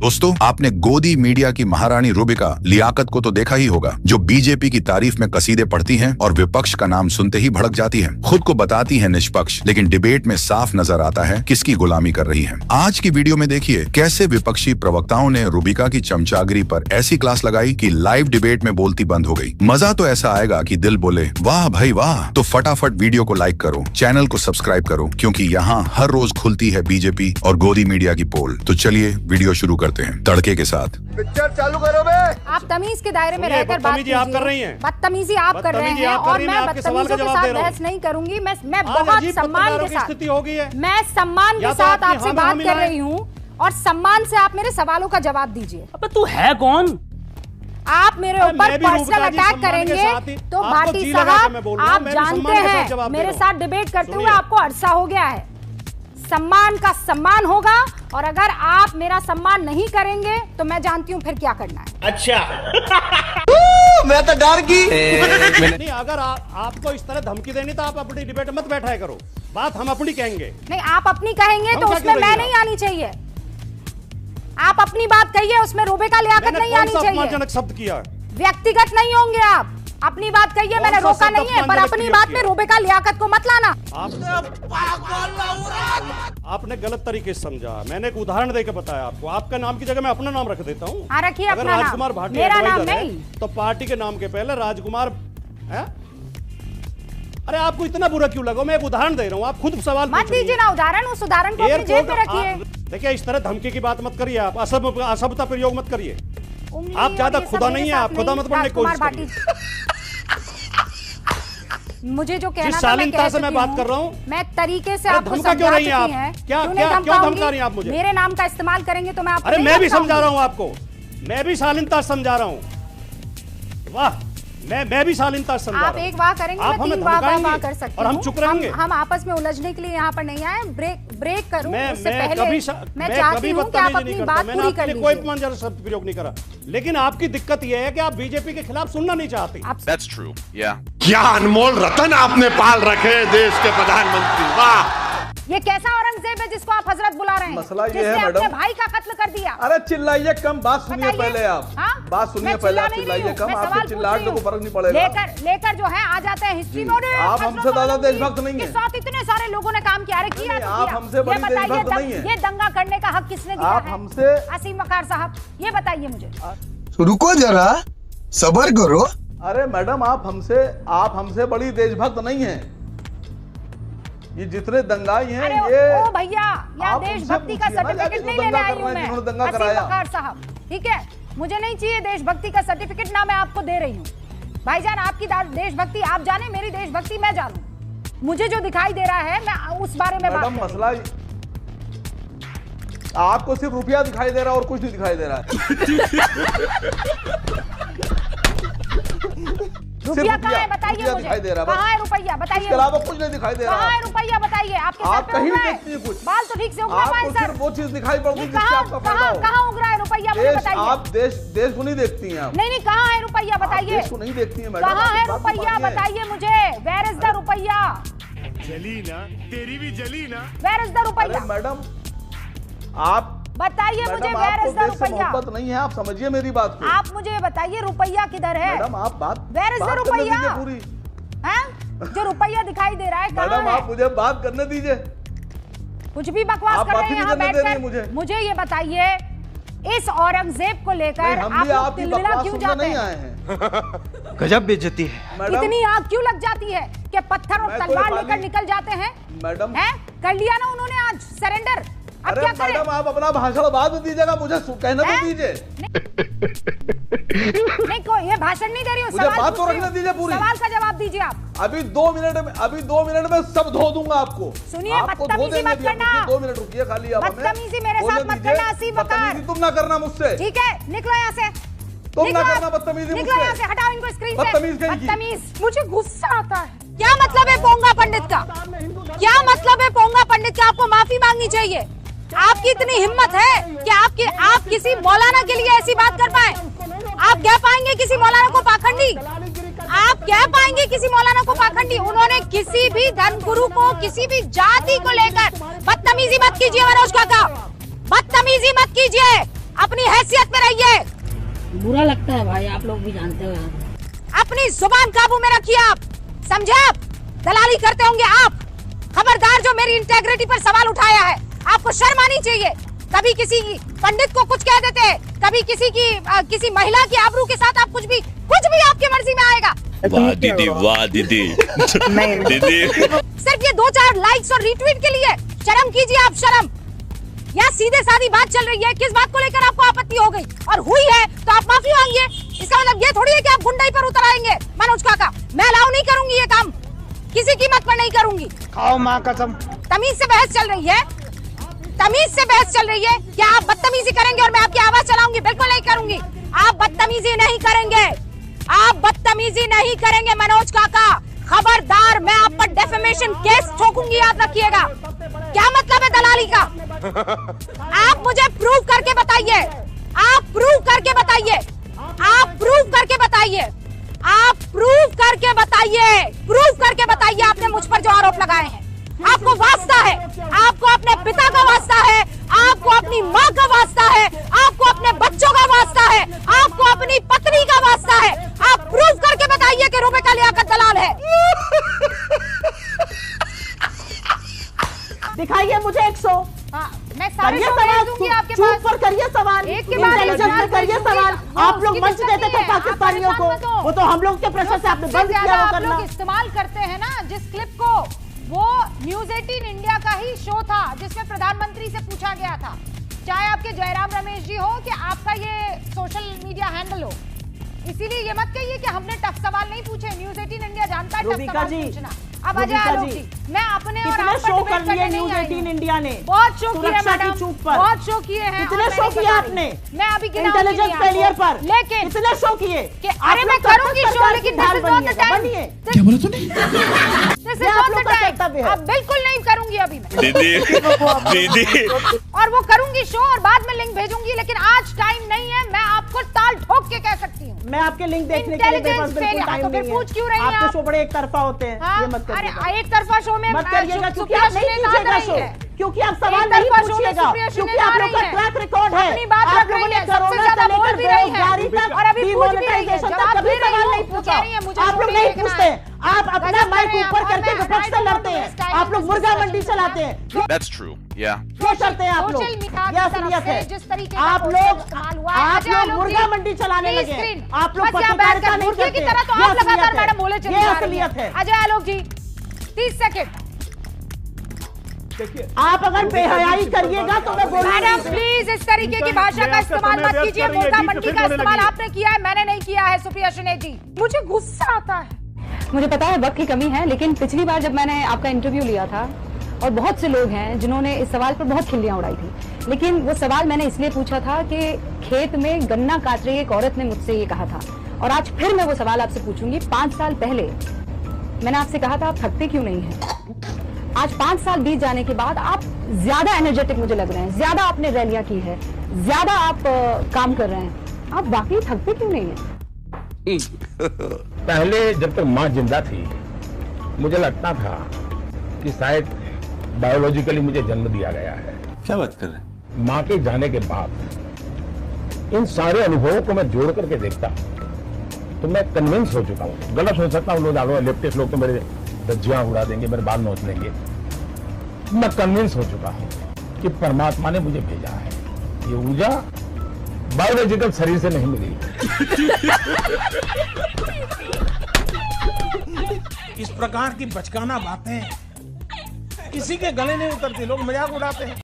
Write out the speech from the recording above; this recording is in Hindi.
दोस्तों, आपने गोदी मीडिया की महारानी रूबिका लियाकत को तो देखा ही होगा, जो बीजेपी की तारीफ में कसीदे पढ़ती हैं और विपक्ष का नाम सुनते ही भड़क जाती हैं। खुद को बताती हैं निष्पक्ष, लेकिन डिबेट में साफ नजर आता है किसकी गुलामी कर रही है। आज की वीडियो में देखिए कैसे विपक्षी प्रवक्ताओं ने रूबिका की चमचागिरी पर ऐसी क्लास लगाई कि लाइव डिबेट में बोलती बंद हो गई। मजा तो ऐसा आएगा कि दिल बोले वाह भाई वाह। तो फटाफट वीडियो को लाइक करो, चैनल को सब्सक्राइब करो, क्योंकि यहाँ हर रोज खुलती है बीजेपी और गोदी मीडिया की पोल। तो चलिए वीडियो शुरू करते हैं तड़के के साथ। पिक्चर चालू करो बे। आप तमीज के दायरे में रहकर बात कीजिए। आप कर रही हैं। बदतमीजी आप कर रहे हैं और मैं बदतमीजों के साथ बहस नहीं करूंगी। मैं बहुत सम्मान के साथ स्थिति हो गई है। मैं सम्मान के साथ आपसे बात कर रही हूँ और सम्मान से आप मेरे सवालों का जवाब दीजिए। अबे तू है कौन? आप मेरे ऊपर पर्सनल अटैक करेंगे तो भाटी साहब आप जानते हैं मेरे साथ डिबेट करते हुए आपको अरसा हो गया है। सम्मान का सम्मान होगा और अगर आप मेरा सम्मान नहीं करेंगे तो मैं जानती हूँ फिर क्या करना है। अच्छा मैं तो डर गई। नहीं, अगर आपको इस तरह धमकी देनी तो आप अपनी डिबेट मत बैठाया करो। बात हम अपनी कहेंगे। नहीं, आप अपनी कहेंगे तो उसमें मैं नहीं आनी चाहिए। आप अपनी बात कहिए, उसमें रूबिका लियाकत नहीं आनी चाहिए। अपमानजनक शब्द किया। व्यक्तिगत नहीं होंगे आप। अपनी बात कहिए, मैंने रोका नहीं है, पर अपनी बात में रूबिका लियाकत को मत लाना। आपने गलत तरीके से समझा। मैंने एक उदाहरण देकर बताया आपको। आपका नाम की जगह मैं अपना नाम रख देता हूँ। रखिए अगर अपना राजकुमार नाम, भाटिया मेरा नाम एडवाइजर नहीं है तो पार्टी के नाम के पहले राजकुमार है। अरे आपको इतना बुरा क्यों लगा? मैं एक उदाहरण दे रहा हूँ, आप खुद सवाल मत दीजिए ना उदाहरण। उस उदाहरण को अपनी जेब में रखिए। देखिए, इस तरह धमकी की बात मत करिए। आप असभ्यता प्रयोग मत करिए। आप ज्यादा खुदा नहीं है, आप खुदा मत बनने की कोशिश करिए। मुझे जो कहना जिस शालीनता से मैं बात कर रहा हूँ, मैं तरीके से आपको धमका क्यों रही हैं आप? क्या क्यों धमका रही हैं आप मुझे? मेरे नाम का इस्तेमाल करेंगे तो मैं आपको अरे मैं भी समझा रहा हूँ आपको। मैं भी शालीनता समझा रहा हूँ। वाह, मैं भी शालीनता समझा रहा हूँ। आप एक वाह करेंगे, मैं तीन वाह कर सकती हूँ और हम चुप रहेंगे। हम आपस में उलझने के लिए यहाँ पर नहीं आए। ब्रेक करूँ उससे पहले मैं कभी चाहती हूँ कि आप अपनी बात पूरी कर लीजिए। कोई अपमानजनक शब्द प्रयोग नहीं करा, लेकिन आपकी दिक्कत यह है कि आप बीजेपी के खिलाफ सुनना नहीं चाहती। That's true, yeah. क्या अनमोल रतन आपने पाल रखे देश के प्रधानमंत्री। वाह, ये कैसा औरंगजेब है जिसको आप हजरत बुला रहे हैं? मसला ये है जिसने मैडम, अपने भाई का कत्ल कर दिया। अरे चिल्लाइए कम, बात सुनिए पहले आप। हाँ? बात सुनिए पहले आप, चिल्लाइए कम। आपके चिल्लाने को फर्क नहीं पड़ेगा। लेकर जो है आ जाते हैं हिस्ट्री में। आप हमसे ज्यादा देशभक्त नहीं है। साथ इतने सारे लोगों ने काम किया। आप हमसे बड़ी देशभक्त नहीं है। ये दंगा करने का हक किसने दिया आप है? हमसे। असीम वकार साहब, ये बताइए मुझे। रुको जरा, सब्र करो। अरे मैडम, आप हमसे बड़ी देशभक्त नहीं है। ये जितने दंगाई हैं, ये ओ भैया, यहाँ देशभक्ति का सर्टिफिकेट नहीं लेने आई हूँ मैं। असीम वकार साहब, ठीक है, मुझे नहीं चाहिए देशभक्ति का सर्टिफिकेट, ना मैं आपको दे रही हूँ। भाईजान, आपकी देशभक्ति आप जाने, मेरी देशभक्ति मैं जानूं। मुझे जो दिखाई दे रहा है मैं उस बारे में बात। मसला आपको सिर्फ रुपया दिखाई दे रहा है और कुछ नहीं दिखाई दे रहा है। रुपया कहाँ है बताइए मुझे। कहाँ है रुपया बताइए। इसके अलावा कुछ नहीं दिखाई दे रहा। कहाँ है रुपया बताइए। आपके सर पे उगरा है कुछ? बाल तो ठीक से उगरा पाए सर। वो चीज दिखाई पड़ती है जिससे आपका फायदा हो। कहाँ उगरा है रुपया मुझे बताइए। आप देश को नहीं देखती हैं आप। नहीं, कहाँ है रुपया बताइए। देश को नहीं देखती हैं मैडम। कहाँ है रुपया बताइए मुझे। वेयर इज द रुपया? जली ना, तेरी भी जली ना। वेयर इज द रुपया? मैडम आप बताइए मुझे, वेयर इज द रुपया? मोहब्बत नहीं है, आप समझिए मेरी बात को। आप मुझे बताइए रुपया किधर है? मैडम आप बात, वेयर इज द रुपया? पूरी जो रुपया दिखाई दे रहा है कहाँ मैडम है? आप मुझे बात करने दीजिए। कुछ भी बकवास कर रहे हैं यहाँ बैठकर। मुझे ये बताइए, इस औरंगजेब को लेकर आप लोग तिलमिला क्यों जाते हैं? गजब बेइज्जती है। इतनी आग क्यों लग जाती है कि पत्थर और तलवार लेकर निकल जाते हैं? मैडम कर लिया ना उन्होंने आज सरेंडर। अब क्या करें? मैडम आप अपना भाषण बाद में दीजिएगा, मुझे कहना तो दीजिए। नहीं, कोई ये भाषण नहीं दे रही हूँ, मुझे बात तो रखने दीजिए पूरी। सवाल का जवाब दीजिए आप। अभी 2 मिनट में सब धो दूंगा आपको। सुनिए, बदतमीजी मत करना। 2 मिनट रुकिए खाली। आप बदतमीजी मेरे साथ मत करना। असीम वकार, तुम ना करना मुझसे, ठीक है? निकलो यहाँ से। तुम ना करना बदतमीजी निकलो यहाँ से, हटाओ इनको स्क्रीन से। बदतमीज। मुझे गुस्सा आता है। क्या मतलब है पोंगा पंडित का? क्या मतलब है पोंगा पंडित का? आपको माफी मांगनी चाहिए। आपकी इतनी हिम्मत है कि आप किसी मौलाना के लिए ऐसी बात कर पाए? आप कह पाएंगे किसी मौलाना को पाखंडी? आप कह पाएंगे किसी मौलाना को पाखंडी? उन्होंने किसी भी धर्मगुरु को, किसी भी जाति को लेकर बदतमीजी मत कीजिए मनोज काका, बदतमीजी मत कीजिए। अपनी हैसियत में रहिए। बुरा लगता है भाई, आप लोग भी जानते हो। अपनी जुबान काबू में रखिए आप, समझे? आप दलाली करते होंगे आप। खबरदार जो मेरी इंटेग्रिटी पर सवाल उठाया है, आपको शर्म आनी चाहिए। कभी किसी पंडित को कुछ कह देते हैं, कभी किसी महिला की आबरू के साथ आप कुछ भी आपकी मर्जी में आएगा। वाह दीदी, वाह दीदी। दीदी सिर्फ ये 2-4 लाइक्स और रीट्वीट के लिए शर्म कीजिए आप, शर्म। यहाँ सीधे सादी बात चल रही है, किस बात को लेकर आपको आपत्ति हो गई और हुई है तो आप माफी मांगिए। इसका मतलब ये थोड़ी है कि आप गुंडाई पर उतर आएंगे। मनोज काका, मैं अलाउ नहीं करूंगी ये काम, किसी कीमत पर नहीं करूंगी। खाओ माँ कसम। तमीज से बहस चल रही है, तमीज से बहस चल रही है। क्या आप बदतमीजी करेंगे और मैं आपकी आवाज चलाऊंगी? बिल्कुल नहीं करूंगी। आप बदतमीजी नहीं करेंगे, आप बदतमीजी नहीं करेंगे मनोज काका। खबरदार, मैं आप पर डेफेमेशन केस ठोकूंगी, याद रखिएगा। क्या मतलब है दलाली का? आप मुझे प्रूव करके बताइए, आप प्रूव करके बताइए, आप प्रूव करके बताइए, आप प्रूव करके बताइए, प्रूव करके बताइए आपने मुझ पर जो आरोप लगाए हैं। आपको वास्ता है, आपको अपने पिता का वास्ता है, आपको अपनी माँ का वास्ता है, आपको अपने बच्चों का वास्ता है, आपको अपनी पत्नी का वास्ता है। आप प्रूव करके बताइए कि रूबिका लियाकत दलाल है। दिखाइए मुझे 100। मैं सारे सवाल दूंगी आपके पास। पर करिए सवाल, एक के बाद इंटेलिजेंस में करिए सवाल। आप लोग मंच देते थे पाकिस्तानियों को, वो तो हम लोग के प्रेशर से आपने बंद किया वो करना। आप लोग इस्तेमाल करते हैं ना जिस क्लिप को, वो न्यूज 18 इंडिया का ही शो था जिसमें प्रधानमंत्री से पूछा गया था, चाहे आपके जयराम रमेश जी हो कि आपका ये सोशल मीडिया हैंडल हो। इसीलिए ये मत कहिए कि हमने टफ सवाल नहीं पूछे। न्यूज 18 इंडिया जानता है टफ सवाल पूछना। अब अजय आलोक जी, मैं अपने और आप पर डिबेट करने न्यूज 18 इंडिया ने बहुत शो किए मैडम, बहुत शो किए हैं। कितने शो किए आपने? मैं अभी इंटेलिजेंस फेलियर पर लेकिन कितने शो किए? अरे मैं करूंगी शो, लेकिन this is not the time. क्या बोला तूने? This is not the time. अब बिल्कुल नहीं करूंगी अभी मैं दीदी और वो करूंगी शो और बाद में लिंक भेजूंगी, लेकिन आज टाइम नहीं है। मैं आपको ताल ठोक के कह सकती हूँ। मैं आपके लिंक देखने के लिए बिल्कुल टाइम नहीं है। पूछ क्यों रही हैं? आपके शो बड़े एक तरफा होते हैं, ये मत अरे एक तरफा शो में मत करिएगा, क्योंकि आप नहीं कीजिएगा शो, क्योंकि आप सवाल नहीं पूछिएगा, क्योंकि आप लोग का ट्रैक रिकॉर्ड है। अपनी बात रख रही है, सबसे ज्यादा बोल भी रही है और अभी पूछ भी रही है, जवाब कभी सवाल नहीं पूछा। आप लोग नहीं पूछते, आप अपना माइक ऊपर करके विपक्ष से लड़ते हैं। आप लोग मुर्गा मंडी चलाते हैं। That's true, yeah. क्या करते हैं आप लोग? ये असलियत है। आप लोग मुर्गा मंडी चलाने लगे, आप लोग पत्रकारिता नहीं करते। की तरह तो आप लगातार मैडम बोले चले ये जा रही असलियत है। अजय आलोक जी 30 सेकंड। आप अगर बेहयाई करिएगा तो मैं बोलूंगी। मैडम प्लीज इस तरीके की भाषा का इस्तेमाल मत कीजिए। मुर्गा मंडी का इस्तेमाल आपने किया है, मैंने नहीं किया है। सुप्रिया सुने जी, मुझे गुस्सा आता है। मुझे पता है वक्त की कमी है, लेकिन पिछली बार जब मैंने आपका इंटरव्यू लिया था और बहुत से लोग हैं जिन्होंने इस सवाल पर बहुत खिल्लियां उड़ाई थी, लेकिन वो सवाल मैंने इसलिए पूछा था कि खेत में गन्ना काट रही एक औरत ने मुझसे ये कहा था, और आज फिर मैं वो सवाल आपसे पूछूंगी। 5 साल पहले मैंने आपसे कहा था आप थकते क्यों नहीं हैं। आज 5 साल बीत जाने के बाद आप ज्यादा एनर्जेटिक मुझे लग रहे हैं, ज्यादा आपने रैलियां की है, ज्यादा आप काम कर रहे हैं। आप वाकई थकते क्यों नहीं हैं? पहले जब तक माँ जिंदा थी मुझे लगता था कि शायद बायोलॉजिकली मुझे जन्म दिया गया है। क्या बात कर रहे हैं? माँ के जाने के बाद इन सारे अनुभवों को मैं जोड़ करके देखता तो मैं कन्विंस हो चुका हूँ। गलत हो सकता हूँ, लोग लेफ्टिस्ट लोग तो मेरे धज्जियां उड़ा देंगे, मेरे बाल नोच लेंगे। मैं कन्विंस हो चुका हूँ कि परमात्मा ने मुझे भेजा है। ये ऊर्जा बायोलॉजिकल शरीर से नहीं मिली। इस प्रकार की बचकाना बातें किसी के गले नहीं उतरती, लोग मजाक उड़ाते हैं।